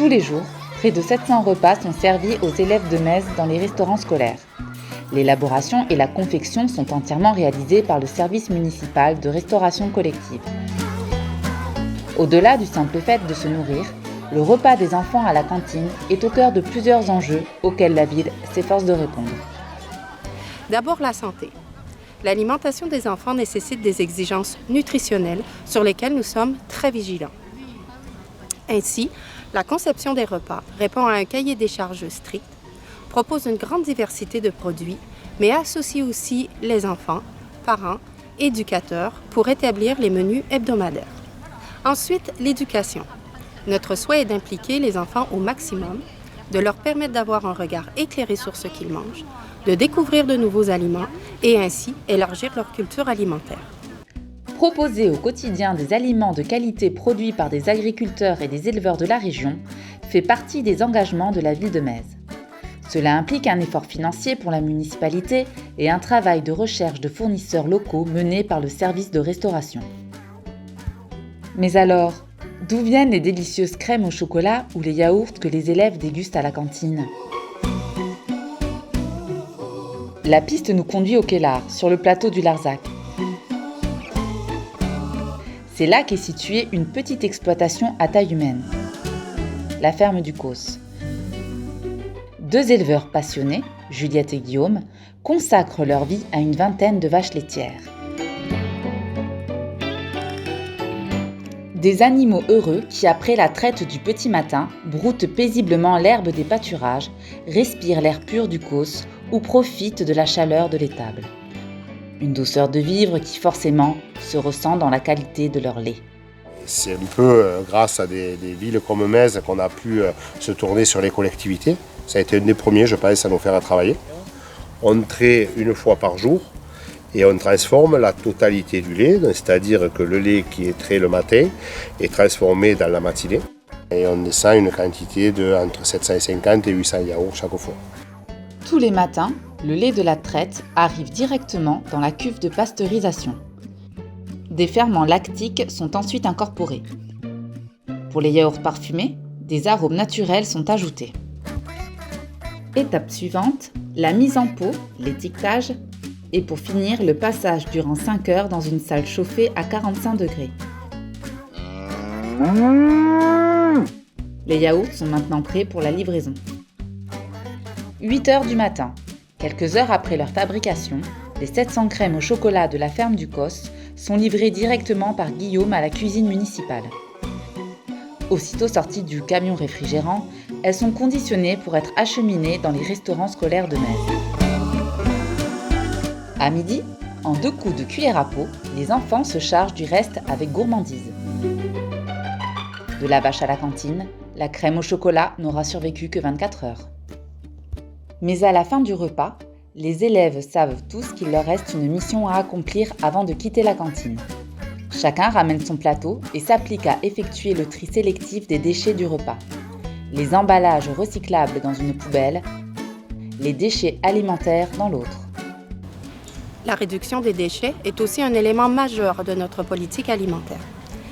Tous les jours, près de 700 repas sont servis aux élèves de Metz dans les restaurants scolaires. L'élaboration et la confection sont entièrement réalisées par le service municipal de restauration collective. Au-delà du simple fait de se nourrir, le repas des enfants à la cantine est au cœur de plusieurs enjeux auxquels la ville s'efforce de répondre. D'abord, la santé. L'alimentation des enfants nécessite des exigences nutritionnelles sur lesquelles nous sommes très vigilants. Ainsi, la conception des repas répond à un cahier des charges strict, propose une grande diversité de produits, mais associe aussi les enfants, parents, éducateurs pour établir les menus hebdomadaires. Ensuite, l'éducation. Notre souhait est d'impliquer les enfants au maximum, de leur permettre d'avoir un regard éclairé sur ce qu'ils mangent, de découvrir de nouveaux aliments et ainsi élargir leur culture alimentaire. Proposer au quotidien des aliments de qualité produits par des agriculteurs et des éleveurs de la région fait partie des engagements de la ville de Metz. Cela implique un effort financier pour la municipalité et un travail de recherche de fournisseurs locaux mené par le service de restauration. Mais alors, d'où viennent les délicieuses crèmes au chocolat ou les yaourts que les élèves dégustent à la cantine ? La piste nous conduit au Kellar, sur le plateau du Larzac. C'est là qu'est située une petite exploitation à taille humaine, la ferme du Causse. Deux éleveurs passionnés, Juliette et Guillaume, consacrent leur vie à une vingtaine de vaches laitières. Des animaux heureux qui, après la traite du petit matin, broutent paisiblement l'herbe des pâturages, respirent l'air pur du Causse ou profitent de la chaleur de l'étable. Une douceur de vivre qui forcément se ressent dans la qualité de leur lait. C'est un peu grâce à des villes comme Metz qu'on a pu se tourner sur les collectivités. Ça a été un des premiers, je pense, à nous faire travailler. On traite une fois par jour et on transforme la totalité du lait, c'est-à-dire que le lait qui est trait le matin est transformé dans la matinée. Et on descend une quantité de entre 750 et 800 yaourts chaque fois. Tous les matins, le lait de la traite arrive directement dans la cuve de pasteurisation. Des ferments lactiques sont ensuite incorporés. Pour les yaourts parfumés, des arômes naturels sont ajoutés. Étape suivante, la mise en pot, l'étiquetage, et pour finir, le passage durant 5 heures dans une salle chauffée à 45 degrés. Les yaourts sont maintenant prêts pour la livraison. 8 heures du matin. Quelques heures après leur fabrication, les 700 crèmes au chocolat de la ferme du Causse sont livrées directement par Guillaume à la cuisine municipale. Aussitôt sorties du camion réfrigérant, elles sont conditionnées pour être acheminées dans les restaurants scolaires de Metz. À midi, en 2 coups de cuillère à peau, les enfants se chargent du reste avec gourmandise. De la vache à la cantine, la crème au chocolat n'aura survécu que 24 heures. Mais à la fin du repas, les élèves savent tous qu'il leur reste une mission à accomplir avant de quitter la cantine. Chacun ramène son plateau et s'applique à effectuer le tri sélectif des déchets du repas. Les emballages recyclables dans une poubelle, les déchets alimentaires dans l'autre. La réduction des déchets est aussi un élément majeur de notre politique alimentaire.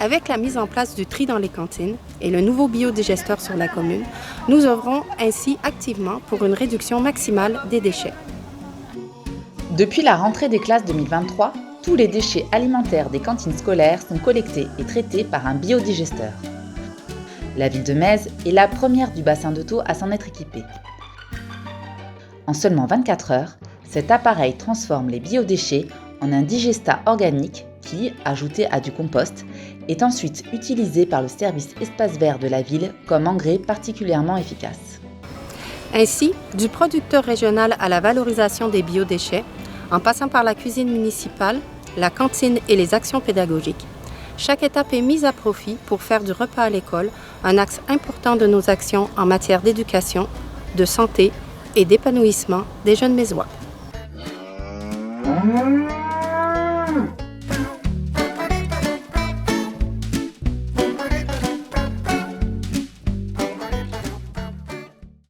Avec la mise en place du tri dans les cantines et le nouveau biodigesteur sur la commune, nous œuvrons ainsi activement pour une réduction maximale des déchets. Depuis la rentrée des classes 2023, tous les déchets alimentaires des cantines scolaires sont collectés et traités par un biodigesteur. La ville de Metz est la première du bassin de Thau à s'en être équipée. En seulement 24 heures, cet appareil transforme les biodéchets en un digestat organique qui, ajouté à du compost, est ensuite utilisé par le service espace vert de la ville comme engrais particulièrement efficace. Ainsi, du producteur régional à la valorisation des biodéchets, en passant par la cuisine municipale, la cantine et les actions pédagogiques, chaque étape est mise à profit pour faire du repas à l'école un axe important de nos actions en matière d'éducation, de santé et d'épanouissement des jeunes Mézois.